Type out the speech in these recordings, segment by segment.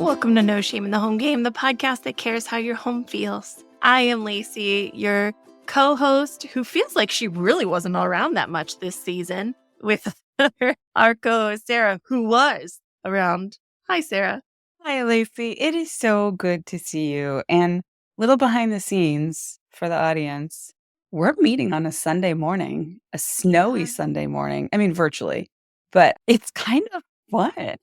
Welcome to No Shame in the Home Game, the podcast that cares how your home feels. I am Lacey, your co-host, who feels like she really wasn't around that much this season, with our co-host, Sarah, who was around. Hi, Sarah. Hi, Lacey. It is so good to see you. And little behind the scenes for the audience, we're meeting on a Sunday morning, a snowy Sunday morning. I mean, virtually, but it's kind of fun.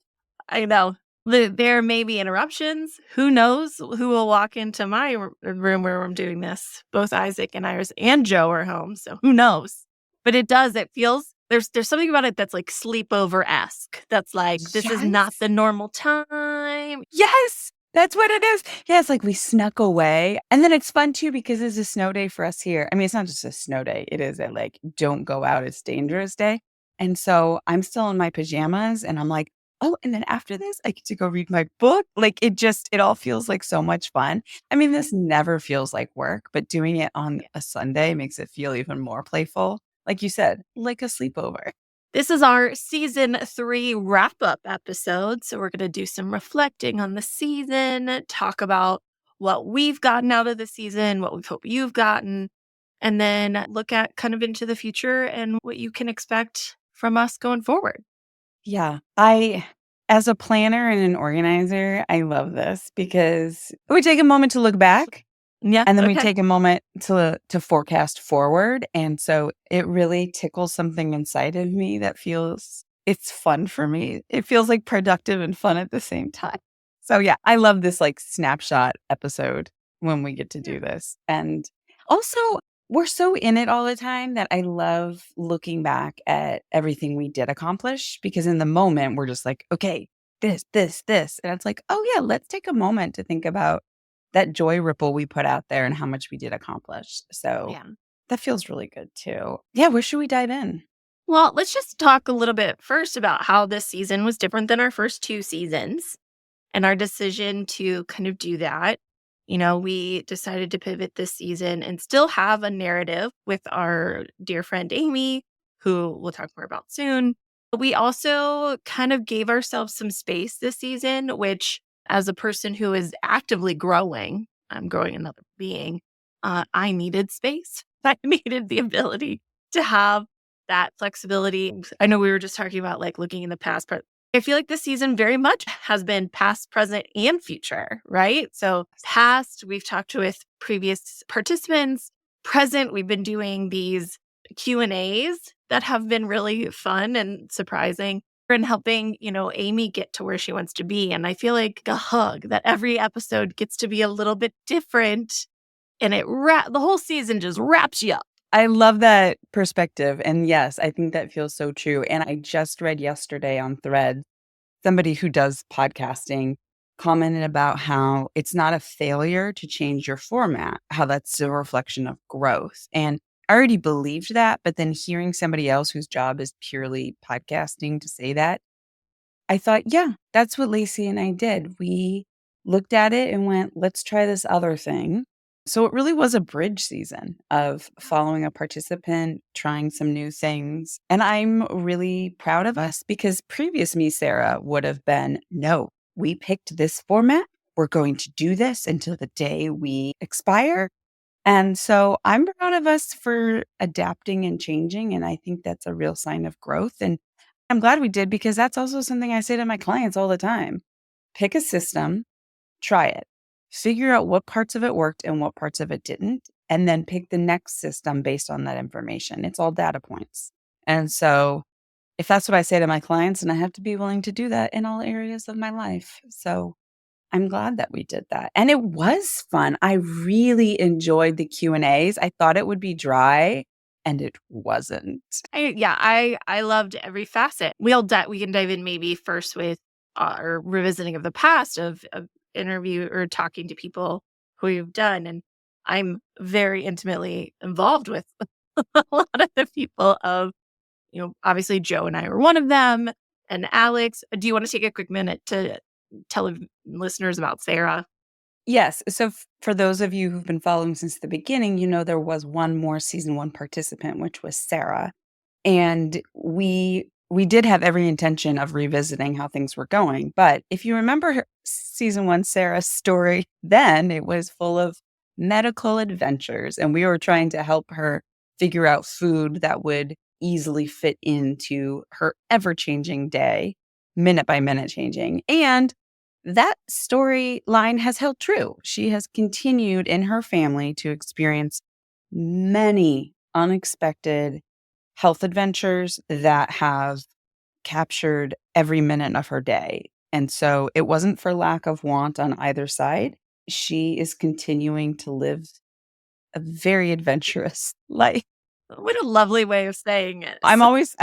I know. There may be interruptions. Who knows who will walk into my room where I'm doing this? Both Isaac and Iris and Joe are home, so who knows? But it feels, there's something about it that's like sleepover-esque. That's like, this is not the normal time. Yes, that's what it is. Yeah, it's like we snuck away. And then it's fun too because it's a snow day for us here. I mean, it's not just a snow day. It is a like, don't go out, it's dangerous day. And so I'm still in my pajamas and I'm like, oh, and then after this, I get to go read my book. Like it all feels like so much fun. I mean, this never feels like work, but doing it on a Sunday makes it feel even more playful. Like you said, like a sleepover. This is our season 3 wrap-up episode. So we're going to do some reflecting on the season, talk about what we've gotten out of the season, what we hope you've gotten, and then look at kind of into the future and what you can expect from us going forward. Yeah, as a planner and an organizer, I love this because we take a moment to look back. Yeah. And then we take a moment to forecast forward. And so it really tickles something inside of me that it's fun for me. It feels like productive and fun at the same time. So yeah, I love this like snapshot episode when we get to do this. And also, we're so in it all the time that I love looking back at everything we did accomplish because in the moment we're just like, okay, this. And it's like, oh yeah, let's take a moment to think about that joy ripple we put out there and how much we did accomplish. So that feels really good too. Yeah, where should we dive in? Well, let's just talk a little bit first about how this season was different than our first 2 seasons and our decision to kind of do that. You know, we decided to pivot this season and still have a narrative with our dear friend Amy, who we'll talk more about soon. But we also kind of gave ourselves some space this season, which as a person who is actively growing, I'm growing another being, I needed space. I needed the ability to have that flexibility. I know we were just talking about like looking in the past, but I feel like this season very much has been past, present, and future, right? So past, we've talked with previous participants. Present, we've been doing these Q&As that have been really fun and surprising and helping, Amy get to where she wants to be. And I feel like a hug that every episode gets to be a little bit different and the whole season just wraps you up. I love that perspective. And yes, I think that feels so true. And I just read yesterday on Threads, somebody who does podcasting commented about how it's not a failure to change your format, how that's a reflection of growth. And I already believed that, but then hearing somebody else whose job is purely podcasting to say that, I thought, yeah, that's what Lacey and I did. We looked at it and went, let's try this other thing. So it really was a bridge season of following a participant, trying some new things. And I'm really proud of us because previous me, Sarah, would have been, no, we picked this format. We're going to do this until the day we expire. And so I'm proud of us for adapting and changing. And I think that's a real sign of growth. And I'm glad we did because that's also something I say to my clients all the time. Pick a system, try it. Figure out what parts of it worked and what parts of it didn't, and then pick the next system based on that information. It's all data points. And so if that's what I say to my clients, and I have to be willing to do that in all areas of my life. So I'm glad that we did that. And it was fun. I really enjoyed the Q&As. I thought it would be dry and it wasn't. I loved every facet. We can dive in maybe first with our revisiting of the past of interview or talking to people who you've done. And I'm very intimately involved with a lot of the people of, obviously Joe and I were one of them and Alex. Do you want to take a quick minute to tell listeners about Sarah? Yes. So for those of you who've been following since the beginning, there was one more season 1 participant, which was Sara. And we we did have every intention of revisiting how things were going. But if you remember season one, Sarah's story, then it was full of medical adventures. And we were trying to help her figure out food that would easily fit into her ever changing day, minute by minute changing. And that storyline has held true. She has continued in her family to experience many unexpected health adventures that have captured every minute of her day. And so it wasn't for lack of want on either side. She is continuing to live a very adventurous life. What a lovely way of saying it. I'm always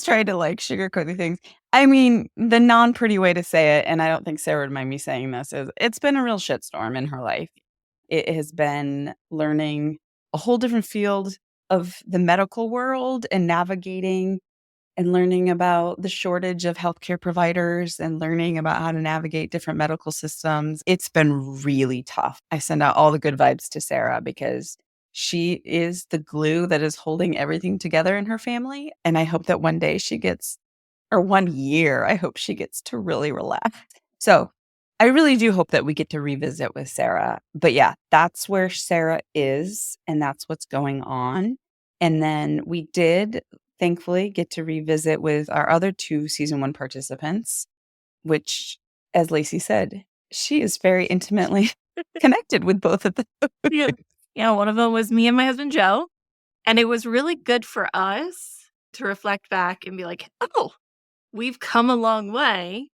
trying to like sugarcoat the things. I mean, the non-pretty way to say it, and I don't think Sarah would mind me saying this, is it's been a real shitstorm in her life. It has been learning a whole different field of the medical world and navigating and learning about the shortage of healthcare providers and learning about how to navigate different medical systems. It's been really tough. I send out all the good vibes to Sarah because she is the glue that is holding everything together in her family. And I hope that one day she gets, or one year, I hope she gets to really relax. So I really do hope that we get to revisit with Sarah. But yeah, that's where Sarah is and that's what's going on. And then we did thankfully get to revisit with our other two season one participants, which, as Lacey said, she is very intimately connected with both of them. Yeah. Yeah, one of them was me and my husband, Joe. And it was really good for us to reflect back and be like, oh, we've come a long way.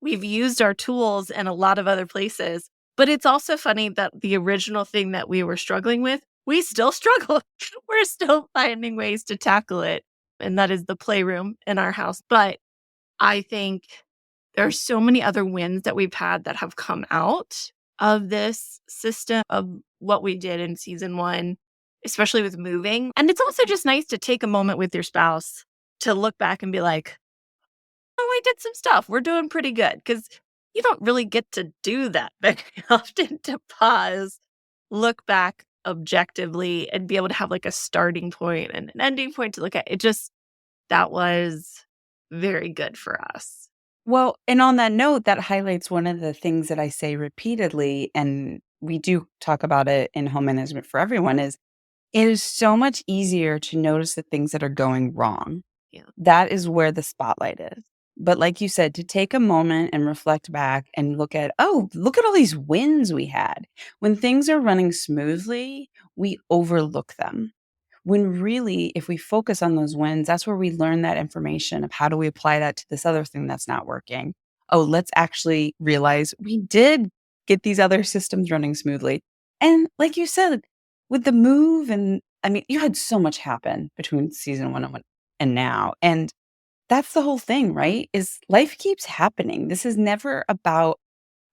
We've used our tools in a lot of other places. But it's also funny that the original thing that we were struggling with, we still struggle. We're still finding ways to tackle it. And that is the playroom in our house. But I think there are so many other wins that we've had that have come out of this system of what we did in season one, especially with moving. And it's also just nice to take a moment with your spouse to look back and be like, oh, I did some stuff. We're doing pretty good. Because you don't really get to do that very often, to pause, look back objectively, and be able to have like a starting point and an ending point to look at. It just, that was very good for us. Well, and on that note, that highlights one of the things that I say repeatedly, and we do talk about it in home management for everyone, is it is so much easier to notice the things that are going wrong. Yeah. That is where the spotlight is. But like you said, to take a moment and reflect back and look at, oh, look at all these wins we had. When things are running smoothly, we overlook them. When really, if we focus on those wins, that's where we learn that information of how do we apply that to this other thing that's not working. Oh, let's actually realize we did get these other systems running smoothly. And like you said, with the move, and I mean, you had so much happen between season one and now. And that's the whole thing, right? Is life keeps happening. This is never about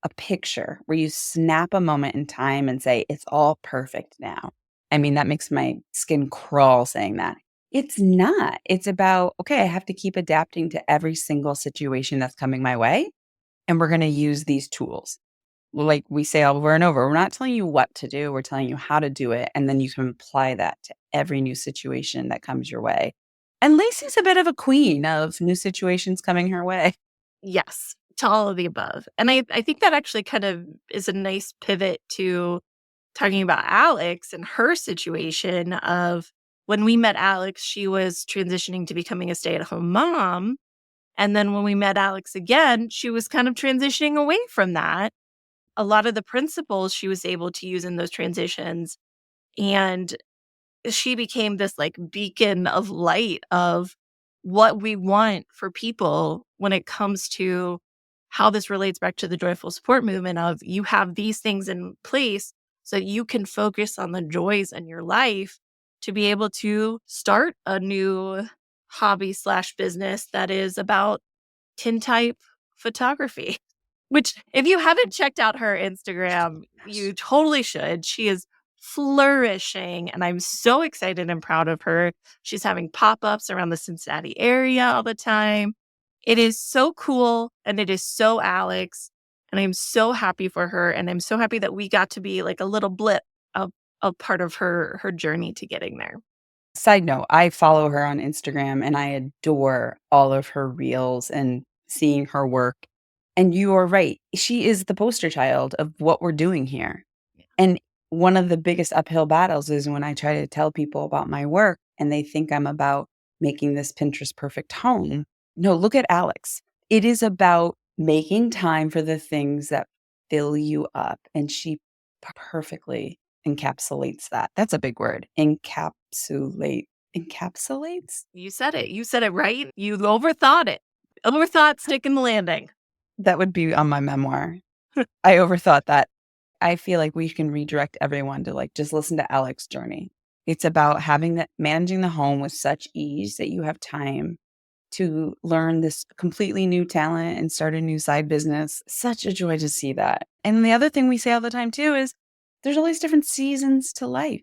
a picture where you snap a moment in time and say, it's all perfect now. I mean, that makes my skin crawl saying that. It's not. It's about, okay, I have to keep adapting to every single situation that's coming my way. And we're going to use these tools. Like we say over and over, we're not telling you what to do, we're telling you how to do it. And then you can apply that to every new situation that comes your way. And Lacey's a bit of a queen of new situations coming her way. Yes, to all of the above. And I think that actually kind of is a nice pivot to talking about Alex and her situation of when we met Alex, she was transitioning to becoming a stay-at-home mom. And then when we met Alex again, she was kind of transitioning away from that. A lot of the principles she was able to use in those transitions. And she became this like beacon of light of what we want for people when it comes to how this relates back to the joyful support movement of you have these things in place so you can focus on the joys in your life to be able to start a new hobby slash business that is about tintype photography. Which, if you haven't checked out her Instagram, you totally should. She is flourishing, and I'm so excited and proud of her. She's having pop-ups around the Cincinnati area all the time. It is so cool, and it is so Alex, and I'm so happy for her, and I'm so happy that we got to be like a little blip of a part of her journey to getting there. Side note, I follow her on Instagram and I adore all of her reels and seeing her work. And you are right. She is the poster child of what we're doing here. And one of the biggest uphill battles is when I try to tell people about my work and they think I'm about making this Pinterest perfect home. No, look at Alex. It is about making time for the things that fill you up. And she perfectly encapsulates that. That's a big word. Encapsulates? You said it. You said it right. You overthought it. Overthought sticking the landing. That would be on my memoir. I overthought that. I feel like we can redirect everyone to like just listen to Alex's journey. It's about having that managing the home with such ease that you have time to learn this completely new talent and start a new side business. Such a joy to see that. And the other thing we say all the time too is there's all these different seasons to life.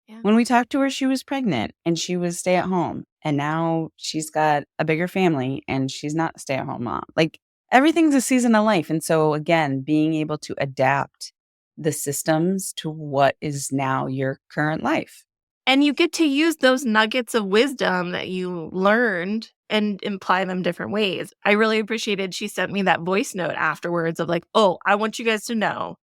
Yeah. When we talked to her, she was pregnant and she was stay at home. And now she's got a bigger family and she's not a stay at home mom. Like everything's a season of life. And so again, being able to adapt the systems to what is now your current life. And you get to use those nuggets of wisdom that you learned and imply them different ways. I really appreciated she sent me that voice note afterwards of like, oh, I want you guys to know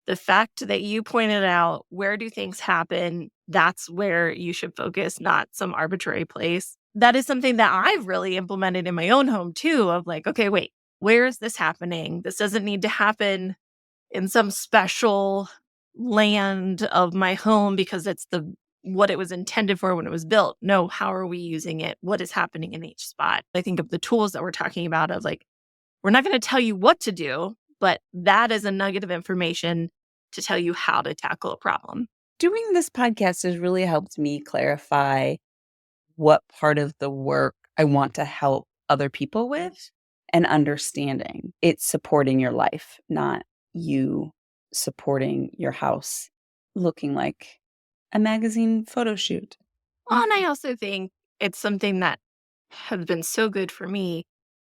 the fact that you pointed out where do things happen, that's where you should focus, not some arbitrary place. That is something that I've really implemented in my own home too, of like, okay, wait, where is this happening? This doesn't need to happen in some special land of my home because it's what it was intended for when it was built. No, how are we using it? What is happening in each spot? I think of the tools that we're talking about of like, we're not going to tell you what to do, but that is a nugget of information to tell you how to tackle a problem. Doing this podcast has really helped me clarify what part of the work I want to help other people with and understanding it's supporting your life, not you supporting your house looking like a magazine photo shoot. Well, and I also think it's something that has been so good for me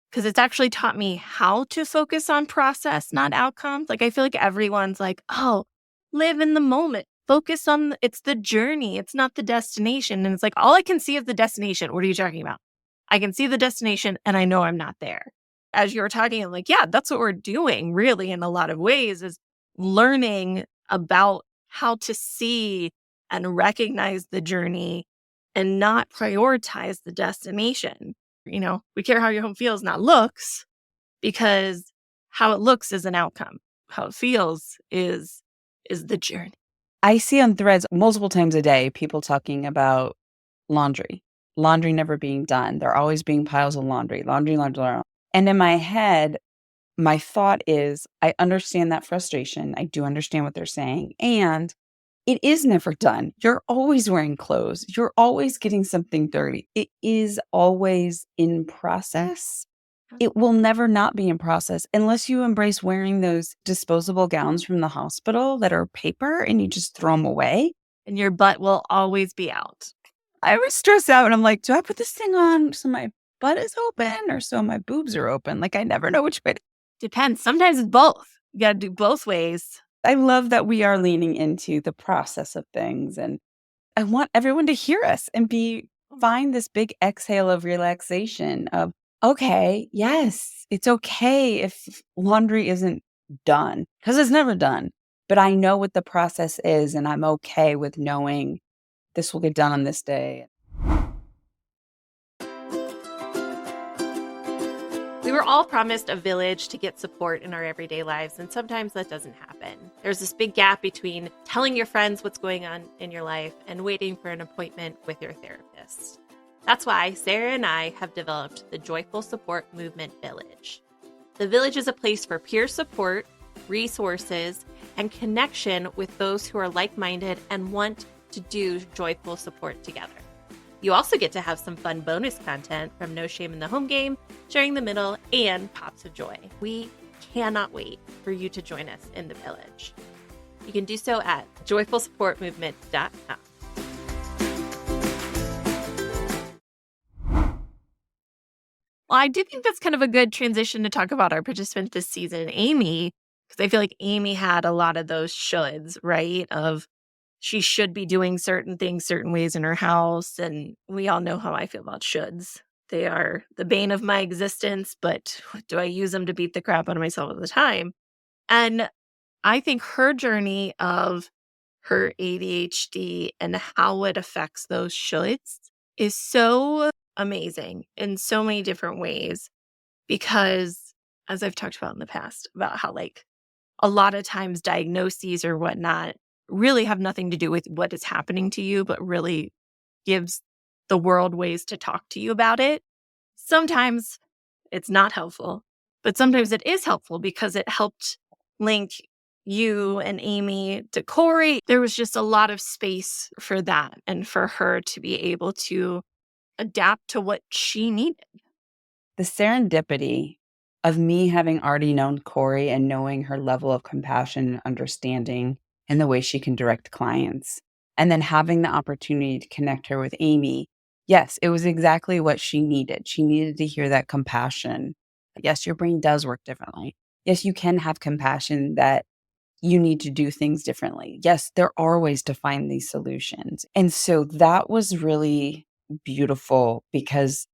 because it's actually taught me how to focus on process, not outcomes. Like I feel like everyone's like, oh, live in the moment. Focus on it's the journey. It's not the destination. And it's like, all I can see is the destination. What are you talking about? I can see the destination and I know I'm not there. As you were talking, I'm like, yeah, that's what we're doing really in a lot of ways is learning about how to see and recognize the journey and not prioritize the destination. You know, we care how your home feels, not looks, because how it looks is an outcome. How it feels is the journey. I see on threads multiple times a day people talking about laundry never being done. There are always being piles of laundry. And in my head, my thought is, I understand that frustration. I do understand what they're saying. And it is never done. You're always wearing clothes. You're always getting something dirty. It is always in process. It will never not be in process unless you embrace wearing those disposable gowns from the hospital that are paper and you just throw them away. And your butt will always be out. I was stressed out and I'm like, do I put this thing on so my butt is open or so my boobs are open? Like I never know which way. Depends. Sometimes it's both. You got to do both ways. I love that we are leaning into the process of things. And I want everyone to hear us and find this big exhale of relaxation of, okay, yes, it's okay if laundry isn't done because it's never done. But I know what the process is and I'm okay with knowing this will get done on this day. We were all promised a village to get support in our everyday lives, and sometimes that doesn't happen. There's this big gap between telling your friends what's going on in your life and waiting for an appointment with your therapist. That's why Sara and I have developed the Joyful Support Movement Village. The Village is a place for peer support, resources, and connection with those who are like-minded and want to do joyful support together. You also get to have some fun bonus content from No Shame in the Home Game, Sharing the Middle, and Pops of Joy. We cannot wait for you to join us in the village. You can do so at joyfulsupportmovement.com. Well, I do think that's kind of a good transition to talk about our participant this season, Amy, because I feel like Amy had a lot of those shoulds, right? Of she should be doing certain things certain ways in her house, and we all know how I feel about shoulds. They are the bane of my existence, but do I use them to beat the crap out of myself all the time? And I think her journey of her ADHD and how it affects those shoulds is so amazing in so many different ways because, as I've talked about in the past, about how like a lot of times diagnoses or whatnot really have nothing to do with what is happening to you, but really gives the world ways to talk to you about it. Sometimes it's not helpful, but sometimes it is helpful because it helped link you and Amy to Corey. There was just a lot of space for that and for her to be able to adapt to what she needed. The serendipity of me having already known Corey and knowing her level of compassion and understanding and the way she can direct clients, and then having the opportunity to connect her with Amy. Yes, it was exactly what she needed. She needed to hear that compassion. Yes, your brain does work differently. Yes, you can have compassion that you need to do things differently. Yes, there are ways to find these solutions. And so that was really beautiful because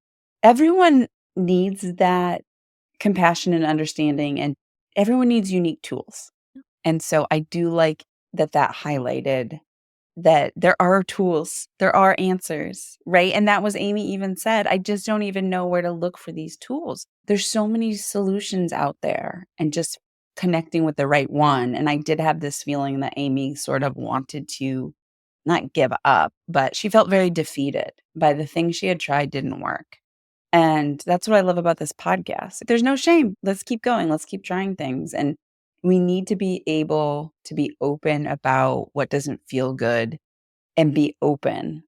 everyone needs that compassion and understanding, and everyone needs unique tools. And so I do like that that highlighted that there are tools, there are answers, right? And that was Amy even said, I just don't even know where to look for these tools. There's so many solutions out there and just connecting with the right one. And I did have this feeling that Amy sort of wanted to not give up, but she felt very defeated by the things she had tried didn't work. And that's what I love about this podcast. There's no shame. Let's keep going. Let's keep trying things. And we need to be able to be open about what doesn't feel good and be open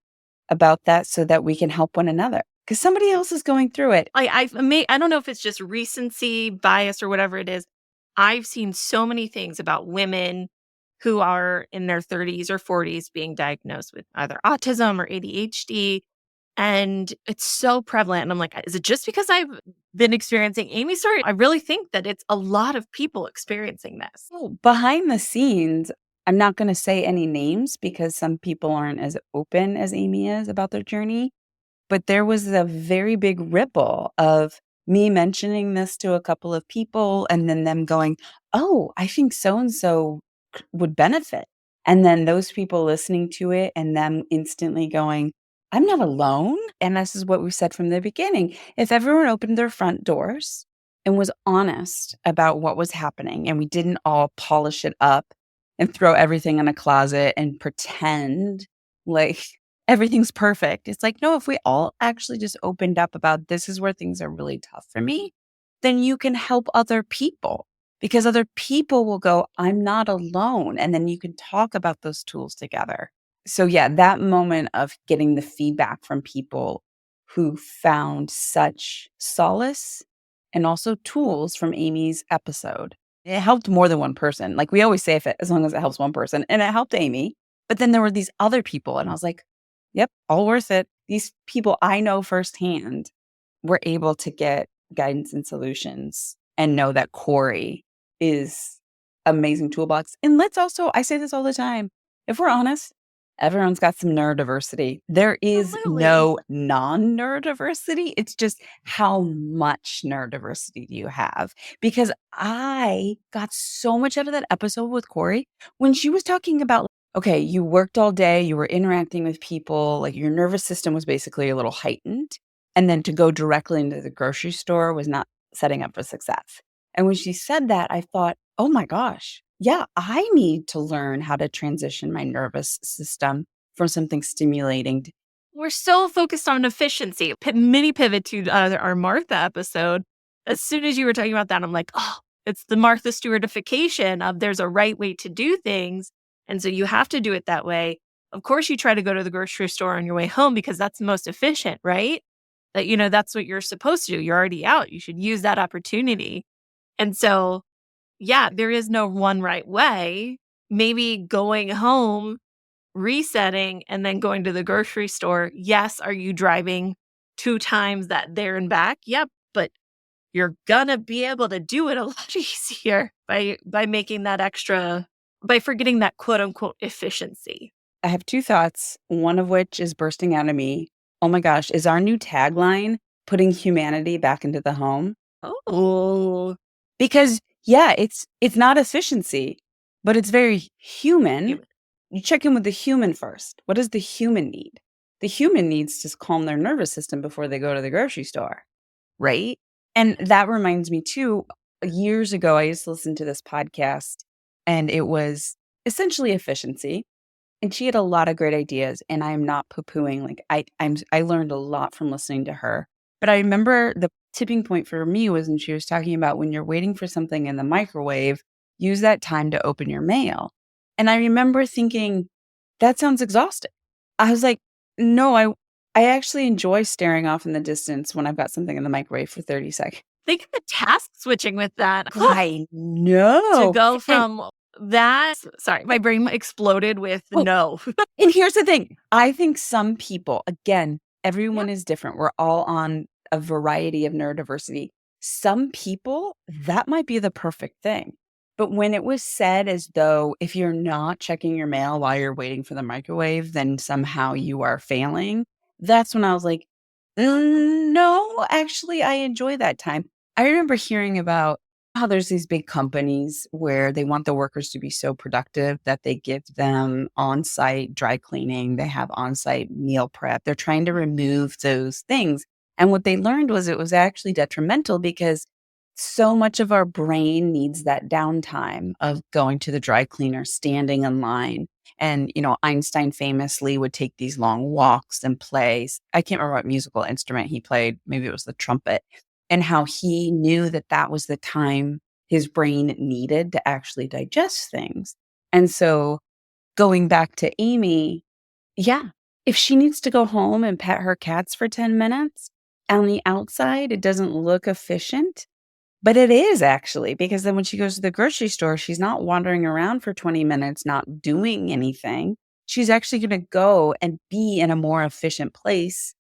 about that so that we can help one another because somebody else is going through it. I don't know if it's just recency bias or whatever it is. I've seen so many things about women who are in their 30s or 40s being diagnosed with either autism or ADHD. And it's so prevalent. And I'm like, is it just because I've been experiencing Amy's story? I really think that it's a lot of people experiencing this. Oh, behind the scenes, I'm not going to say any names because some people aren't as open as Amy is about their journey. But there was a very big ripple of me mentioning this to a couple of people and then them going, "Oh, I think so and so would benefit." And then those people listening to it and them instantly going, "I'm not alone." And this is what we said from the beginning. If everyone opened their front doors and was honest about what was happening and we didn't all polish it up and throw everything in a closet and pretend like everything's perfect. It's like, no, if we all actually just opened up about this is where things are really tough for me, then you can help other people because other people will go, I'm not alone. And then you can talk about those tools together. So, yeah, that moment of getting the feedback from people who found such solace and also tools from Amy's episode. It helped more than one person. Like we always say, if it, as long as it helps one person, and it helped Amy. But then there were these other people, and I was like, yep, all worth it. These people I know firsthand were able to get guidance and solutions and know that Corey is amazing toolbox. And let's also, I say this all the time, if we're honest, everyone's got some neurodiversity. There is Absolutely. no non-neurodiversity. It's just how much neurodiversity do you have? Because I got so much out of that episode with Corey when she was talking about, okay, you worked all day, you were interacting with people, like your nervous system was basically a little heightened. And then to go directly into the grocery store was not setting up for success. And when she said that, I thought, oh my gosh, yeah, I need to learn how to transition my nervous system from something stimulating. We're so focused on efficiency. Mini pivot to our Martha episode. As soon as you were talking about that, I'm like, oh, it's the Martha Stewartification of there's a right way to do things. And so you have to do it that way. Of course, you try to go to the grocery store on your way home because that's the most efficient, right? That, that's what you're supposed to do. You're already out. You should use that opportunity. And so, yeah, there is no one right way. Maybe going home, resetting, and then going to the grocery store. Yes, are you driving 2 times that there and back? Yep, but you're gonna be able to do it a lot easier by making that extra, by forgetting that quote unquote efficiency. I have two thoughts, one of which is bursting out of me. Oh my gosh, is our new tagline putting humanity back into the home? Oh, Because yeah, it's not efficiency, but it's very human. human. You check in with the human first. What does the human need? The human needs to calm their nervous system before they go to the grocery store, right? And that reminds me too, years ago, I used to listen to this podcast and it was essentially efficiency. And she had a lot of great ideas, and I am not poo-pooing, like, I learned a lot from listening to her. But I remember the tipping point for me was when she was talking about when you're waiting for something in the microwave, use that time to open your mail. And I remember thinking, "That sounds exhausting." I was like, "No, I actually enjoy staring off in the distance when I've got something in the microwave for 30 seconds." Think of the task switching with that. I To know. go And from that sorry, my brain exploded with oh, no. and here's the thing, I think some people, again, Yeah. everyone is different. We're all on a variety of neurodiversity. Some people, that might be the perfect thing. But when it was said as though if you're not checking your mail while you're waiting for the microwave, then somehow you are failing, that's when I was like, no, actually, I enjoy that time. I remember hearing about how there's these big companies where they want the workers to be so productive that they give them on-site dry cleaning, they have on-site meal prep. They're trying to remove those things. And what they learned was it was actually detrimental because so much of our brain needs that downtime of going to the dry cleaner, standing in line. And, Einstein famously would take these long walks and plays. I can't remember what musical instrument he played. Maybe it was the trumpet, and how he knew that that was the time his brain needed to actually digest things. And so going back to Amy, yeah, if she needs to go home and pet her cats for 10 minutes, on the outside, it doesn't look efficient, but it is actually, because then when she goes to the grocery store, she's not wandering around for 20 minutes, not doing anything. She's actually going to go and be in a more efficient place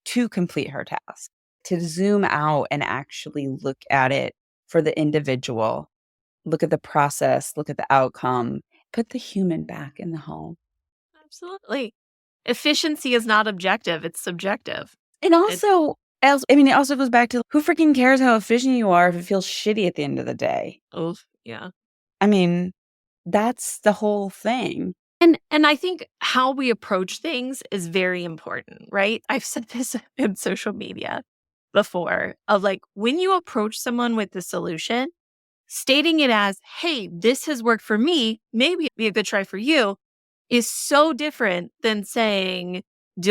to complete her task, to zoom out and actually look at it for the individual, look at the process, look at the outcome, put the human back in the home. Absolutely. Efficiency is not objective, it's subjective. And It also, it also goes back to who freaking cares how efficient you are if it feels shitty at the end of the day? oof, yeah. I mean, that's the whole thing. And I think how we approach things is very important, right? I've said this in social media before of like when you approach someone with the solution, stating it as, "Hey, this has worked for me, maybe it'd be a good try for you," is so different than saying,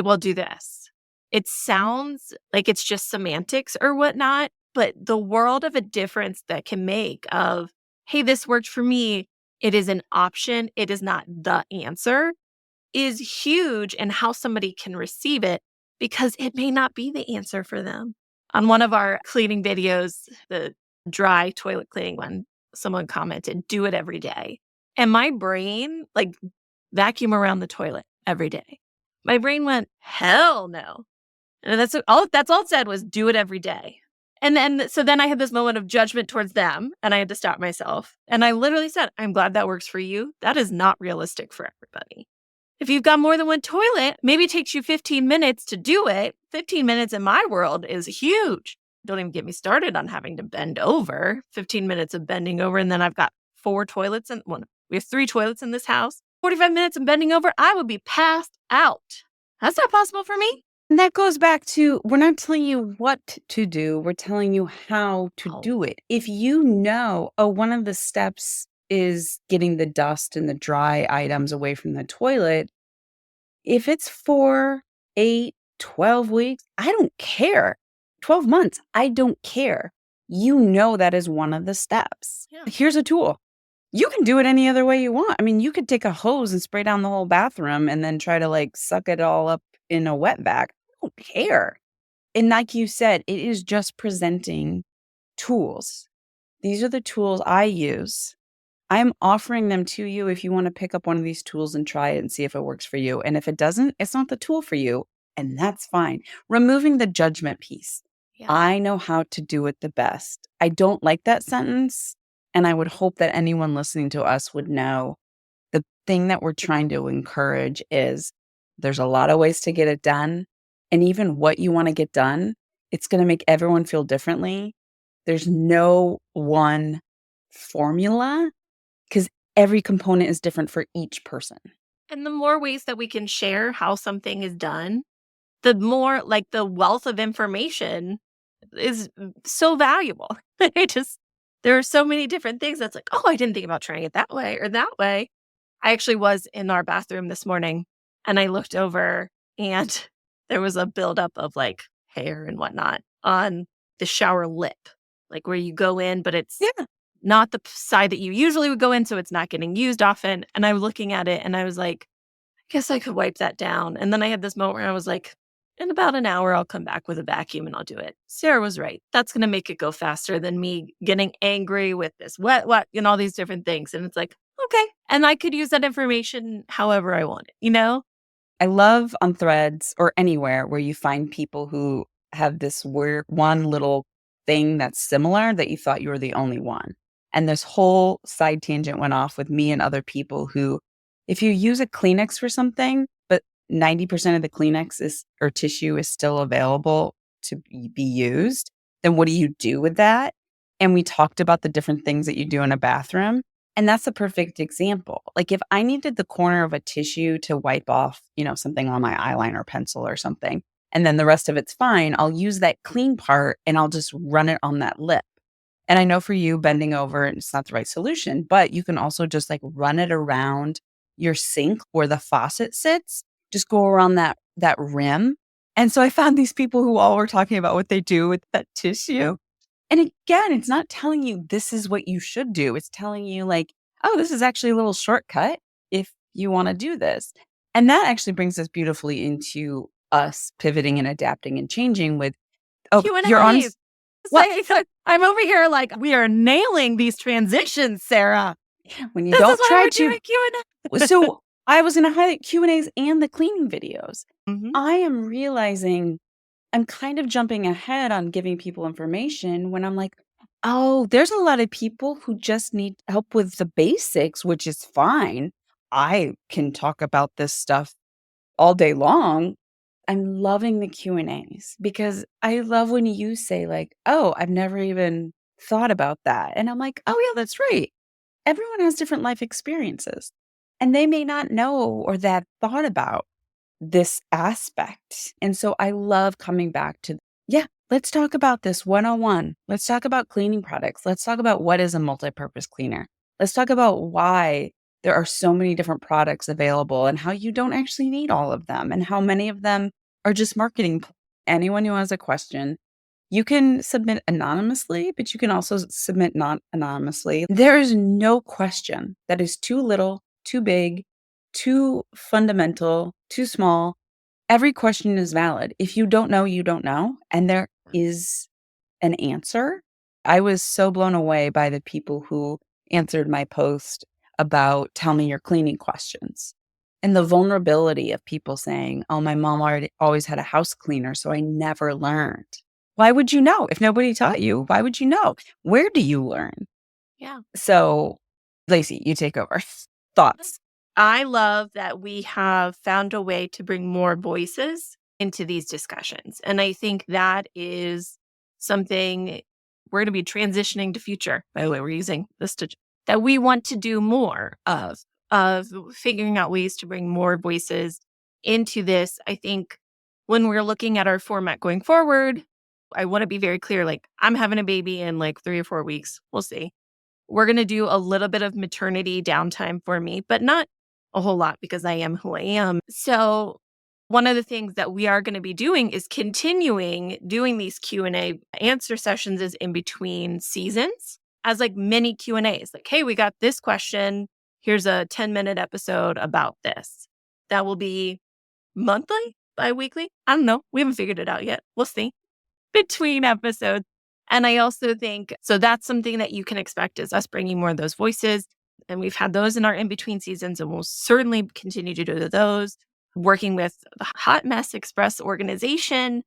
well, do this." It sounds like it's just semantics or whatnot, but the world of a difference that can make of, "Hey, this worked for me." It is an option. It is not the answer is huge in how somebody can receive it because it may not be the answer for them. On one of our cleaning videos, the dry toilet cleaning one, someone commented, "Do it every day." And my brain, like, vacuum around the toilet every day. My brain went, "Hell no." And that's all it said was, "Do it every day." And then so then I had this moment of judgment towards them, and I had to stop myself. And I literally said, "I'm glad that works for you. That is not realistic for everybody. If you've got more than one toilet, maybe it takes you 15 minutes to do it. 15 minutes in my world is huge. Don't even get me started on having to bend over. 15 minutes of bending over, and then I've got 4 toilets, and well, we have 3 toilets in this house. 45 minutes of bending over, I would be passed out. That's not possible for me. And that goes back to we're not telling you what to do, we're telling you how to Oh, do it. If you know, oh, one of the steps is getting the dust and the dry items away from the toilet, if it's 4, 8, 12 weeks, I don't care. 12 months, I don't care. You know that is one of the steps. yeah. Here's a tool. You can do it any other way you want. I mean, you could take a hose and spray down the whole bathroom and then try to like suck it all up in a wet vac. I don't care. And like you said, it is just presenting tools. These are the tools I use. I'm offering them to you if you want to pick up one of these tools and try it and see if it works for you. And if it doesn't, it's not the tool for you. And that's fine. Removing the judgment piece. Yeah. I know how to do it the best. I don't like that sentence. And I would hope that anyone listening to us would know the thing that we're trying to encourage is there's a lot of ways to get it done. And even what you want to get done, it's going to make everyone feel differently. There's no one formula because every component is different for each person. And the more ways that we can share how something is done, the more like the wealth of information is so valuable. There are so many different things that's like, oh, I didn't think about trying it that way or that way. I actually was in our bathroom this morning and I looked over and there was a buildup of like hair and whatnot on the shower lip, like where you go in, but it's Yeah. not the side that you usually would go in. So it's not getting used often. And I was looking at it and I was like, I guess I could wipe that down. And then I had this moment where I was like, in about an hour, I'll come back with a vacuum and I'll do it. Sarah was right. That's going to make it go faster than me getting angry with this wet, and all these different things. And it's like, okay. And I could use that information however I want it, you know? I love on Threads or anywhere where you find people who have this weird one little thing that's similar that you thought you were the only one. And this whole side tangent went off with me and other people who, if you use a Kleenex for something, but 90% of the Kleenex is or tissue is still available to be used, then what do you do with that? And we talked about the different things that you do in a bathroom. And that's a perfect example. Like if I needed the corner of a tissue to wipe off, something on my eyeliner pencil or something, and then the rest of it's fine, I'll use that clean part and I'll just run it on that lip. And I know for you, bending over, it's not the right solution, but you can also just like run it around your sink where the faucet sits, just go around that rim. And so I found these people who all were talking about what they do with that tissue. And again, it's not telling you this is what you should do. It's telling you like, oh, this is actually a little shortcut if you want to do this. And that actually brings us beautifully into us pivoting and adapting and changing with, oh, you're on Q&A. what? I'm over here like, we are nailing these transitions, Sarah. When you This is don't why try we're to. doing Q&A. So I was going to highlight Q&As and the cleaning videos. Mhm. I am realizing I'm kind of jumping ahead on giving people information when I'm like, oh, there's a lot of people who just need help with the basics, which is fine. I can talk about this stuff all day long. I'm loving the Q&As because I love when you say like, oh, I've never even thought about that. And I'm like, oh, yeah, that's right. Everyone has different life experiences and they may not know or that thought about this aspect. And so I love coming back to, yeah, let's talk about this 101. Let's talk about cleaning products. Let's talk about what is a multi-purpose cleaner. Let's talk about why there are so many different products available and how you don't actually need all of them and how many of them are just marketing. Anyone who has a question, you can submit anonymously, but you can also submit not anonymously. There is no question that is too little, too big, too fundamental, too small. Every question is valid. If you don't know, you don't know. And there is an answer. I was so blown away by the people who answered my post about tell me your cleaning questions and the vulnerability of people saying, oh, my mom always had a house cleaner, so I never learned. Why would you know? If nobody taught you, why would you know? Where do you learn? Yeah. So, Lacey, you take over. Thoughts? I love that we have found a way to bring more voices into these discussions. And I think that is something we're going to be transitioning to future. By the way, we're using this that we want to do more of figuring out ways to bring more voices into this. I think when we're looking at our format going forward, I want to be very clear, like I'm having a baby in like 3 or 4 weeks. We'll see. We're going to do a little bit of maternity downtime for me, but not a whole lot because I am who I am. So one of the things that we are going to be doing is continuing doing these Q&A answer sessions is in between seasons as like mini Q&As. Like, hey, we got this question. Here's a 10-minute episode about this. That will be monthly, bi-weekly. I don't know. We haven't figured it out yet. We'll see. Between episodes. And I also think, so that's something that you can expect is us bringing more of those voices. And we've had those in our in-between seasons and we'll certainly continue to do those, working with the Hot Mess Express organization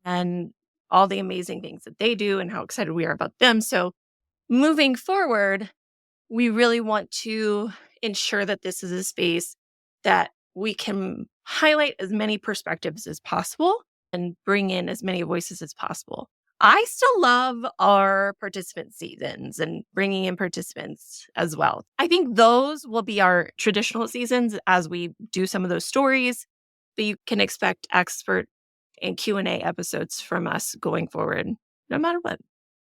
and all the amazing things that they do and how excited we are about them. So moving forward, we really want to ensure that this is a space that we can highlight as many perspectives as possible and bring in as many voices as possible. I still love our participant seasons and bringing in participants as well. I think those will be our traditional seasons as we do some of those stories, but you can expect expert and Q&A episodes from us going forward, no matter what.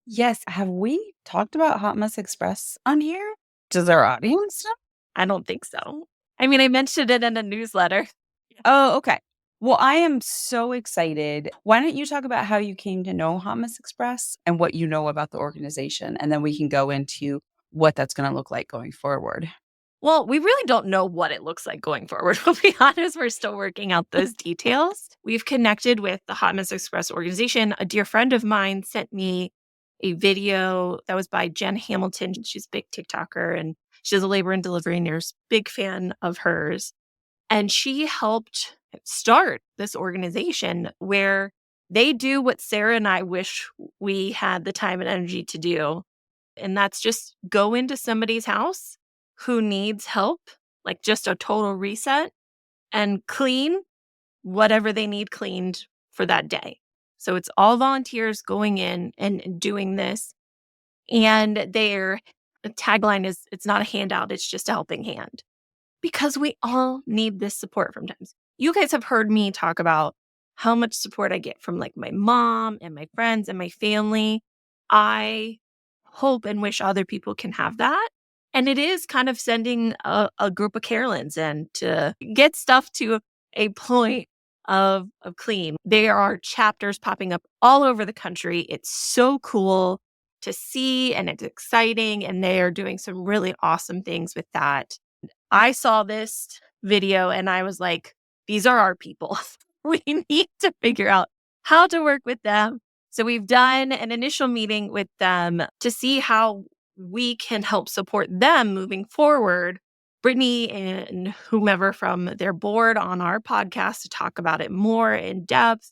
Yes. Have we talked about Hot Mess Express on here? Does our audience know? I don't think so. I mean, I mentioned it in a newsletter. Oh, okay. Well, I am so excited. Why don't you talk about how you came to know Hot Mess Express and what you know about the organization? And then we can go into what that's going to look like going forward. Well, we really don't know what it looks like going forward. We'll be honest, we're still working out those details. We've connected with the Hot Mess Express organization. A dear friend of mine sent me a video that was by Jen Hamilton. She's a big TikToker and she does a labor and delivery nurse, big fan of hers. And she helped start this organization where they do what Sara and I wish we had the time and energy to do. And that's just go into somebody's house who needs help, like just a total reset, and clean whatever they need cleaned for that day. So it's all volunteers going in and doing this. And their tagline is it's not a handout, it's just a helping hand. Because we all need this support from times. You guys have heard me talk about how much support I get from like my mom and my friends and my family. I hope and wish other people can have that. And it is kind of sending a group of Carolins in to get stuff to a point of clean. There are chapters popping up all over the country. It's so cool to see and it's exciting. And they are doing some really awesome things with that. I saw this video and I was like, these are our people. We need to figure out how to work with them. So we've done an initial meeting with them to see how we can help support them moving forward. Brittany and whomever from their board on our podcast to talk about it more in depth.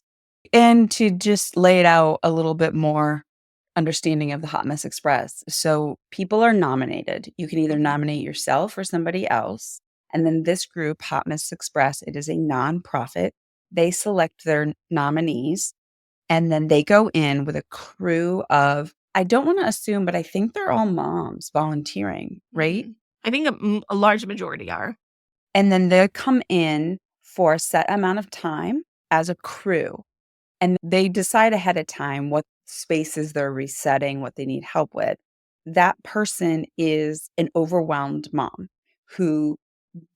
And to just lay it out a little bit more understanding of the Hot Mess Express. So people are nominated. You can either nominate yourself or somebody else. And then this group, Hot Mess Express, it is a nonprofit. They select their nominees and then they go in with a crew of, I don't want to assume, but I think they're all moms volunteering, right? I think a large majority are. And then they come in for a set amount of time as a crew. And they decide ahead of time what spaces they're resetting, what they need help with. That person is an overwhelmed mom who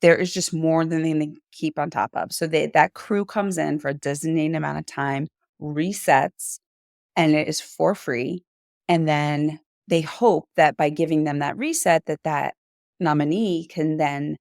there is just more than they can keep on top of. So that crew comes in for a designated amount of time, resets, and it is for free. And then they hope that by giving them that reset, that nominee can then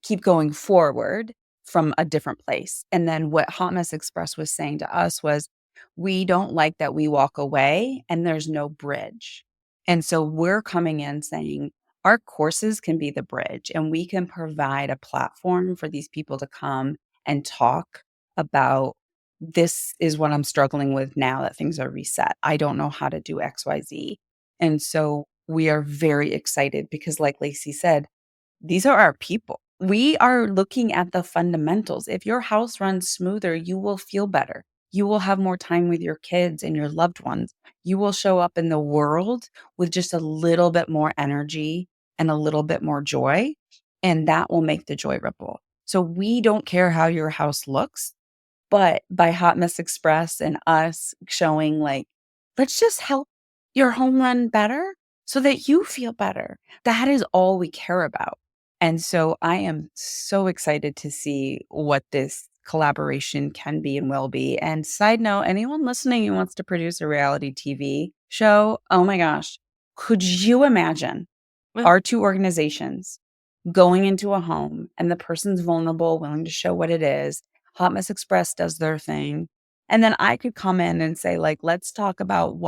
keep going forward from a different place. And then what Hot Mess Express was saying to us was, we don't like that we walk away and there's no bridge. And so we're coming in saying our courses can be the bridge and we can provide a platform for these people to come and talk about this is what I'm struggling with now that things are reset. I don't know how to do XYZ. And so we are very excited because like Lacey said, these are our people. We are looking at the fundamentals. If your house runs smoother, you will feel better. You will have more time with your kids and your loved ones. You will show up in the world with just a little bit more energy and a little bit more joy, and that will make the joy ripple. So we don't care how your house looks, but by Hot Mess Express and us showing like, let's just help your home run better so that you feel better. That is all we care about. And so I am so excited to see what this collaboration can be and will be. And side note, anyone listening who wants to produce a reality TV show, oh my gosh, could you imagine our two organizations going into a home and the person's vulnerable, willing to show what it is? Hot Mess Express does their thing. And then I could come in and say, like, let's talk about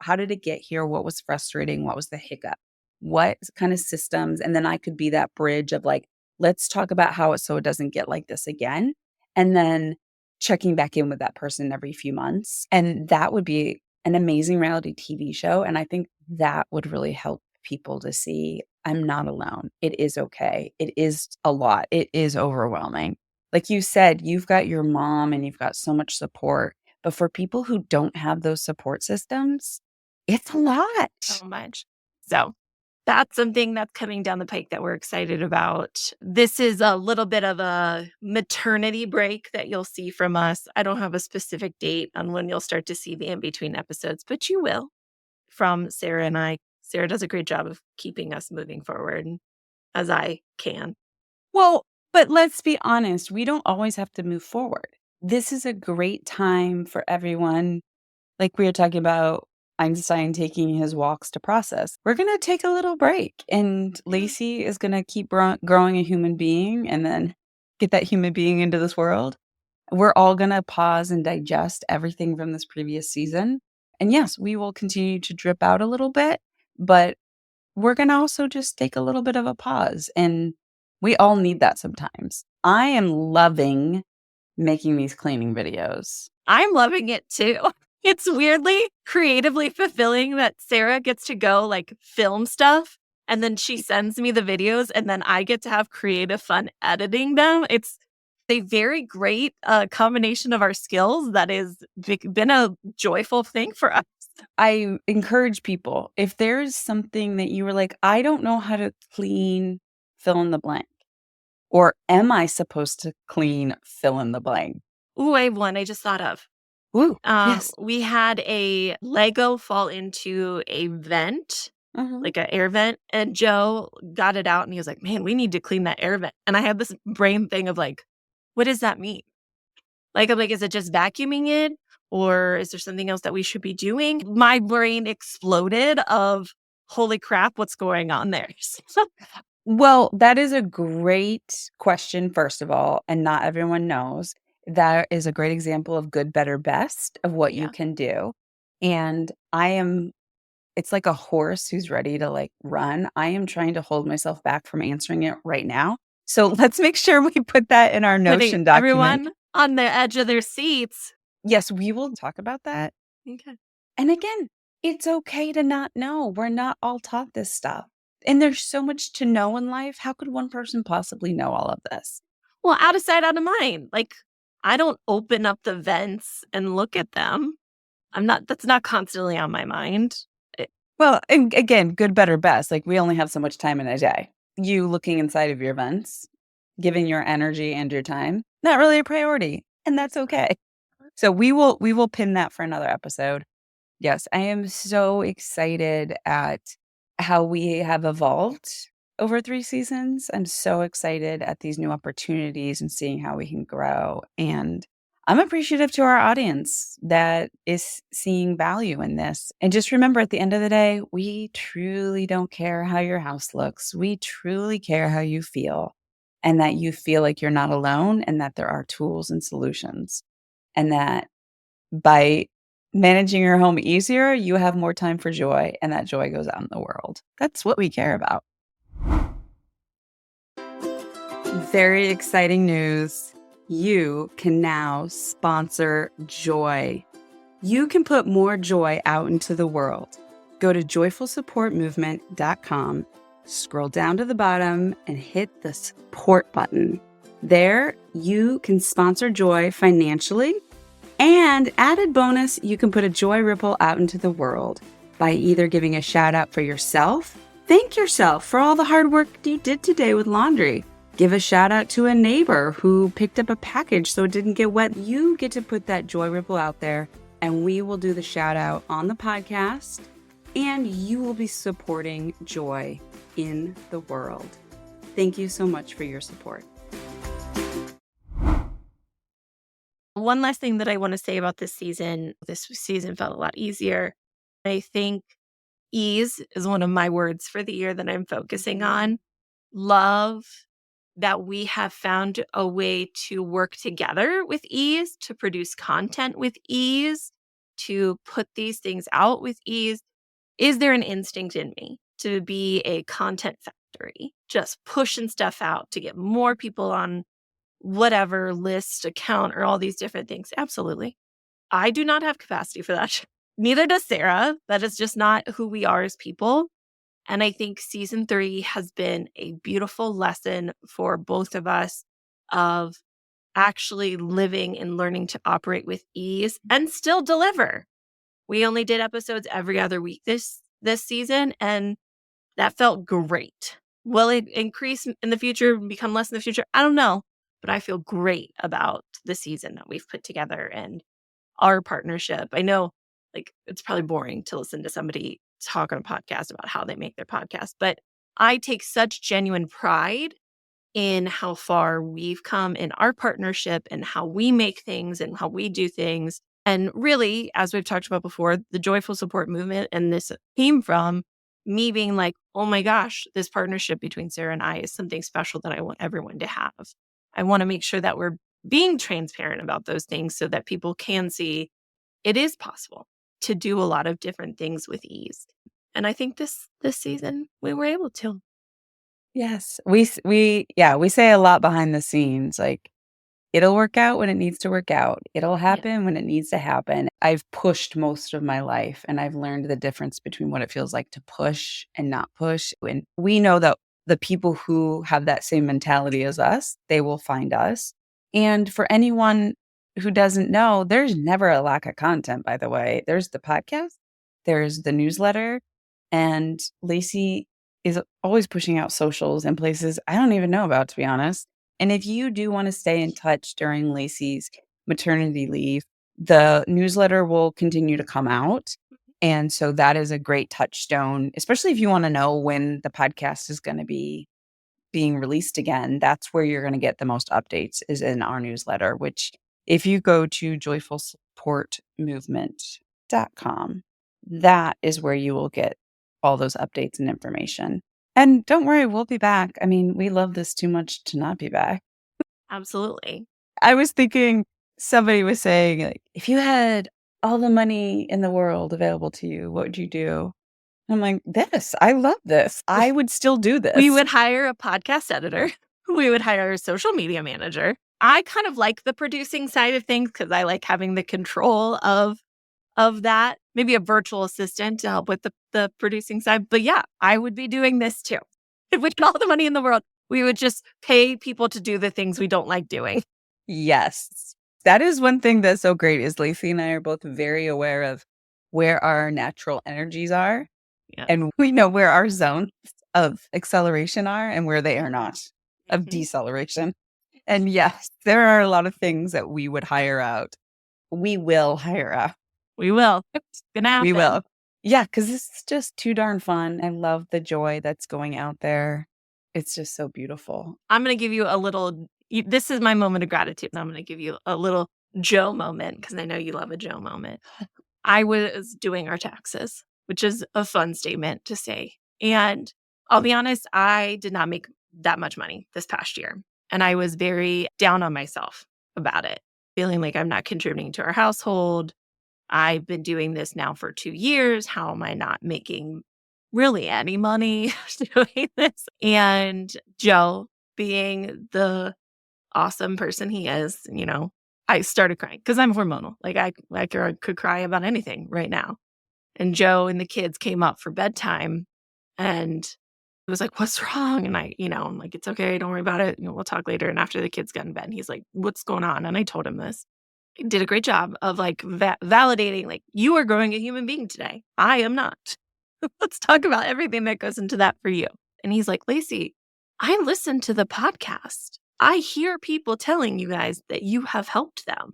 how did it get here? What was frustrating? What was the hiccup? What kind of systems? And then I could be that bridge of like, let's talk about how it so it doesn't get like this again. And then checking back in with that person every few months. And that would be an amazing reality TV show. And I think that would really help people to see I'm not alone. It is okay. It is a lot. It is overwhelming. Like you said, you've got your mom and you've got so much support. But for people who don't have those support systems, it's a lot. So much. So that's something that's coming down the pike that we're excited about. This is a little bit of a maternity break that you'll see from us. I don't have a specific date on when you'll start to see the in between episodes, but you will from Sarah and I. Sarah does a great job of keeping us moving forward as I can. Well, but let's be honest, we don't always have to move forward. This is a great time for everyone. Like we were talking about Einstein taking his walks to process. We're going to take a little break, and Lacey is going to keep growing a human being and then get that human being into this world. We're all going to pause and digest everything from this previous season. And yes, we will continue to drip out a little bit, but we're going to also just take a little bit of a pause. And we all need that sometimes. I am loving making these cleaning videos. I'm loving it too. It's weirdly creatively fulfilling that Sarah gets to go like film stuff and then she sends me the videos and then I get to have creative fun editing them. It's a very great combination of our skills that has been a joyful thing for us. I encourage people, if there's something that you were like, I don't know how to clean, fill in the blank, or am I supposed to clean, fill in the blank? Ooh, I have one I just thought of. Ooh, yes. We had a Lego fall into a vent, like an air vent, and Joe got it out and he was like, man, we need to clean that air vent. And I had this brain thing of like, what does that mean? Like, I'm like, is it just vacuuming it? Or is there something else that we should be doing? My brain exploded of, holy crap, what's going on there? Well, that is a great question, first of all, and not everyone knows. That is a great example of good, better, best of what you Yeah. can do. And it's like a horse who's ready to like run. I am trying to hold myself back from answering it right now. So let's make sure we put that in our Putting Notion document. everyone on the edge of their seats. Yes, we will talk about that. Okay. And again, it's okay to not know. We're not all taught this stuff. And there's so much to know in life. How could one person possibly know all of this? Well, out of sight, out of mind. Like, I don't open up the vents and look at them. That's not constantly on my mind. Well, and again, good, better, best. Like we only have so much time in a day. You looking inside of your vents, giving your energy and your time, not really a priority. And that's okay. So we will pin that for another episode. Yes, I am so excited at how we have evolved over 3 seasons. I'm so excited at these new opportunities and seeing how we can grow. And I'm appreciative to our audience that is seeing value in this. And just remember, at the end of the day, we truly don't care how your house looks. We truly care how you feel, and that you feel like you're not alone, and that there are tools and solutions. And that by managing your home easier, you have more time for joy, and that joy goes out in the world. That's what we care about. Very exciting news. You can now sponsor joy. You can put more joy out into the world. Go to joyfulsupportmovement.com, scroll down to the bottom, and hit the support button. There, you can sponsor joy financially. And added bonus, you can put a joy ripple out into the world by either giving a shout out for yourself, thank yourself for all the hard work you did today with laundry, give a shout out to a neighbor who picked up a package so it didn't get wet. You get to put that joy ripple out there, and we will do the shout out on the podcast, and you will be supporting joy in the world. Thank you so much for your support. One last thing that I want to say about this season felt a lot easier. I think ease is one of my words for the year that I'm focusing on. Love that we have found a way to work together with ease, to produce content with ease, to put these things out with ease. Is there an instinct in me to be a content factory, just pushing stuff out to get more people on whatever list, account, or all these different things? Absolutely. I do not have capacity for that. Neither does Sarah. That is just not who we are as people. And I think season 3 has been a beautiful lesson for both of us of actually living and learning to operate with ease and still deliver. We only did episodes every other week this season, and that felt great. Will it increase in the future and become less in the future? I don't know, but I feel great about the season that we've put together and our partnership. I know, like, it's probably boring to listen to somebody talk on a podcast about how they make their podcast, but I take such genuine pride in how far we've come in our partnership and how we make things and how we do things. And really, as we've talked about before, the joyful support movement and this came from me being like, oh my gosh, this partnership between Sarah and I is something special that I want everyone to have. I want to make sure that we're being transparent about those things so that people can see it is possible to do a lot of different things with ease. And I think this season we were able to. Yes. We say a lot behind the scenes, like, it'll work out when it needs to work out. It'll Yeah. happen when it needs to happen. I've pushed most of my life, and I've learned the difference between what it feels like to push and not push, and we know that the people who have that same mentality as us, they will find us. And for anyone who doesn't know, there's never a lack of content, by the way. There's the podcast, there's the newsletter, and Lacey is always pushing out socials and places I don't even know about, to be honest. And if you do want to stay in touch during Lacey's maternity leave, the newsletter will continue to come out. And so that is a great touchstone, especially if you want to know when the podcast is going to be being released again. That's where you're going to get the most updates is in our newsletter, which if you go to joyfulsupportmovement.com, that is where you will get all those updates and information. And don't worry, we'll be back. I mean, we love this too much to not be back. Absolutely. I was thinking somebody was saying, like, if you had all the money in the world available to you, what would you do? I'm like, this. I love this. I would still do We this. would hire a podcast editor. We would hire a social media manager. I kind of like the producing side of things because I like having the control of that. Maybe a virtual assistant to help with the producing side. But yeah, I would be doing this too. If we had all the money in the world, we would just pay people to do the things we don't like doing. Yes. That is one thing that's so great is Lacey and I are both very aware of where our natural energies are. Yeah. And we know where our zones of acceleration are and where they are not, of Mhm. deceleration. And yes, there are a lot of things that we would hire out. We will hire out. We will. It's gonna happen. We will. Yeah, because this is just too darn fun. I love the joy that's going out there. It's just so beautiful. I'm gonna give you a little. This is my moment of gratitude, and I'm gonna give you a little Joe moment because I know you love a Joe moment. I was doing our taxes, which is a fun statement to say. And I'll be honest, I did not make that much money this past year. And I was very down on myself about it, feeling like I'm not contributing to our household. I've been doing this now for 2 years. How am I not making really any money doing this? And Joe, being the awesome person he is, I started crying because I'm hormonal. Like I could cry about anything right now. And Joe and the kids came up for bedtime and it was like, "What's wrong?" And I'm like, "It's okay. Don't worry about it. We'll talk later." And after the kids got in bed, he's like, "What's going on?" And I told him this. He did a great job of like validating, like, you are growing a human being today. I am not. Let's talk about everything that goes into that for you. And he's like, "Lacey, I listen to the podcast. I hear people telling you guys that you have helped them."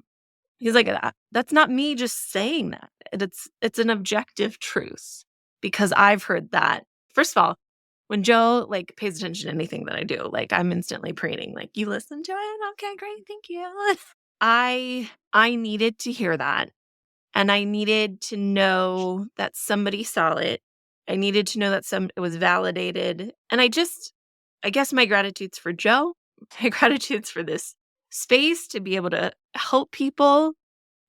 He's like, That's not me just saying that. It's an objective truth because I've heard that." First of all, when Joe like pays attention to anything that I do, like I'm instantly preening, like, "You listen to it? Okay, great. Thank you." I needed to hear that. And I needed to know that somebody saw it. I needed to know that it was validated. And I guess my gratitude's for Joe. My gratitude's for this space to be able to help people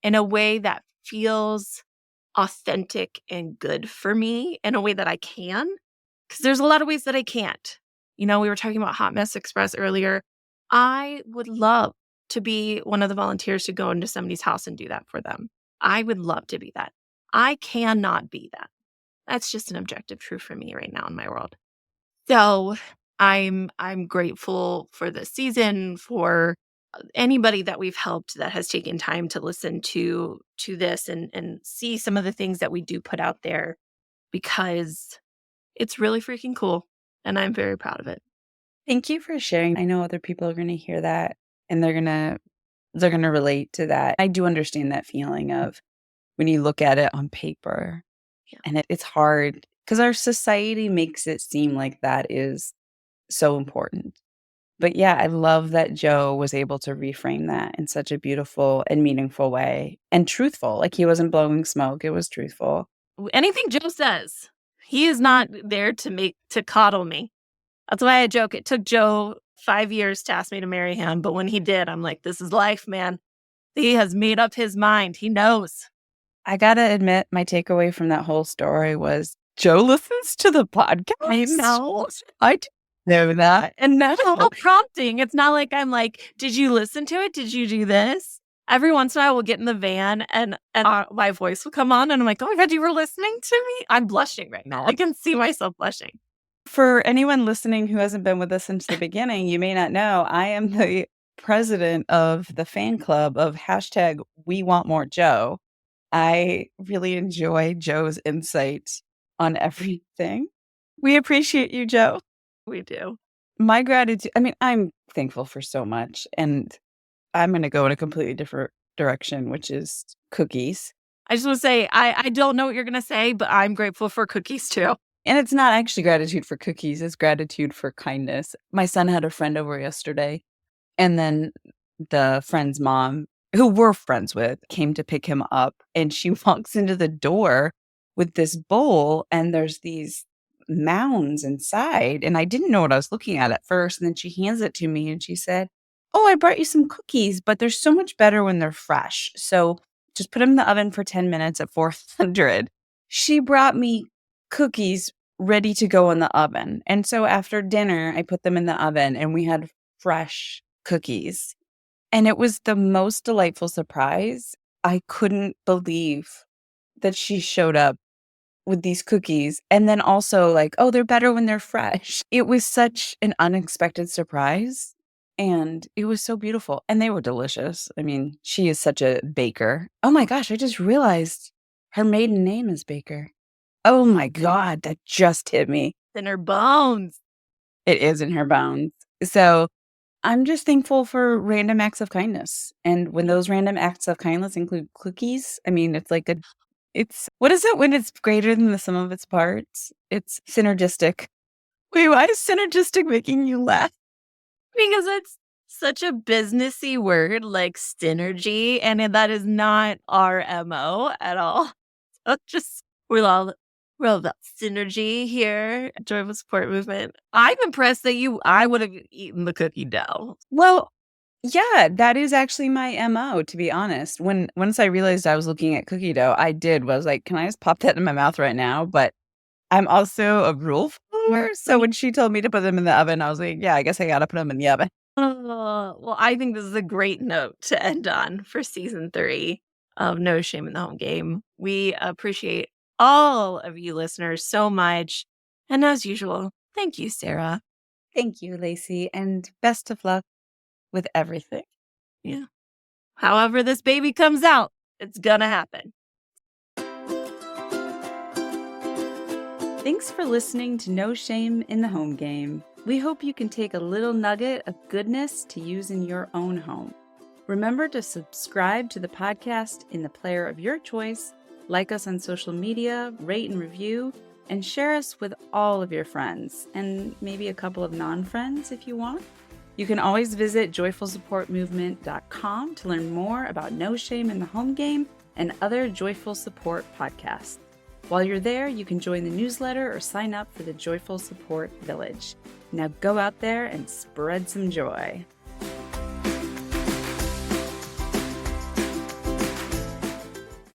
in a way that feels authentic and good for me in a way that I can. Because there's a lot of ways that I can't. We were talking about Hot Mess Express earlier. I would love to be one of the volunteers to go into somebody's house and do that for them. I would love to be that. I cannot be that. That's just an objective truth for me right now in my world. So I'm grateful for this season, for anybody that we've helped that has taken time to listen to this and see some of the things that we do put out there, because it's really freaking cool and I'm very proud of it. Thank you for sharing. I know other people are going to hear that and they're going to relate to that. I do understand that feeling of when you look at it on paper Yeah. and it's hard because our society makes it seem like that is so important. But yeah, I love that Joe was able to reframe that in such a beautiful and meaningful way and truthful. Like he wasn't blowing smoke, it was truthful. Anything Joe says, he is not there to coddle me. That's why I joke. It took Joe 5 years to ask me to marry him, but when he did, I'm like, this is life, man. He has made up his mind. He knows. I gotta admit, my takeaway from that whole story was Joe listens to the podcast. I know. I didn't know that. And now No prompting. It's not like I'm like, did you listen to it? Did you do this? Every once in a while, we'll get in the van and my voice will come on, and I'm like, oh my God, you were listening to me? I'm blushing right now. I can see myself blushing. for anyone listening who hasn't been with us since the beginning, you may not know, I am the president of the fan club of hashtag We Want More Joe. I really enjoy Joe's insights on everything. We appreciate you, Joe. We do. My gratitude, I mean, I'm thankful for so much, and I'm going to go in a completely different direction, which is cookies. I just want to say, I don't know what you're going to say, but I'm grateful for cookies too. And it's not actually gratitude for cookies, it's gratitude for kindness. My son had a friend over yesterday, and then the friend's mom, who we're friends with, came to pick him up, and she walks into the door with this bowl, and there's these mounds inside, and I didn't know what I was looking at first, and then she hands it to me, and she said, "Oh, I brought you some cookies, but they're so much better when they're fresh, so just put them in the oven for 10 minutes at 400." She brought me cookies ready to go in the oven, and so after dinner, I put them in the oven, and we had fresh cookies. And it was the most delightful surprise. I couldn't believe that she showed up with these cookies and then also like, "Oh, they're better when they're fresh." It was such an unexpected surprise, and it was so beautiful, and they were delicious. I mean, she is such a baker. Oh my gosh, I just realized her maiden name is Baker. Oh my god, that just hit me. In her bones. It is in her bones. So I'm just thankful for random acts of kindness. And when those random acts of kindness include cookies, I mean, it's, what is it when it's greater than the sum of its parts? It's synergistic. Wait, why is synergistic making you laugh? Because it's such a businessy word like synergy, and that is not our MO at all. So just we're all about synergy here at Joyful Support Movement. I'm impressed that I would have eaten the cookie dough. Well, yeah, that is actually my MO, to be honest. Once I realized I was looking at cookie dough, was like, can I just pop that in my mouth right now? But I'm also a rule follower. So when she told me to put them in the oven, I was like, yeah, I guess I gotta put them in the oven. Well, I think this is a great note to end on for season 3 of No Shame in the Home Game. We appreciate all of you listeners so much. And as usual, thank you, Sarah. Thank you, Lacey, and best of luck with everything. Yeah. However this baby comes out, it's gonna happen. Thanks for listening to No Shame in the Home Game. We hope you can take a little nugget of goodness to use in your own home. Remember to subscribe to the podcast in the player of your choice, like us on social media, rate and review, and share us with all of your friends, and maybe a couple of non-friends if you want. You can always visit joyfulsupportmovement.com to learn more about No Shame in the Home Game and other Joyful Support podcasts. While you're there, you can join the newsletter or sign up for the Joyful Support Village. Now go out there and spread some joy.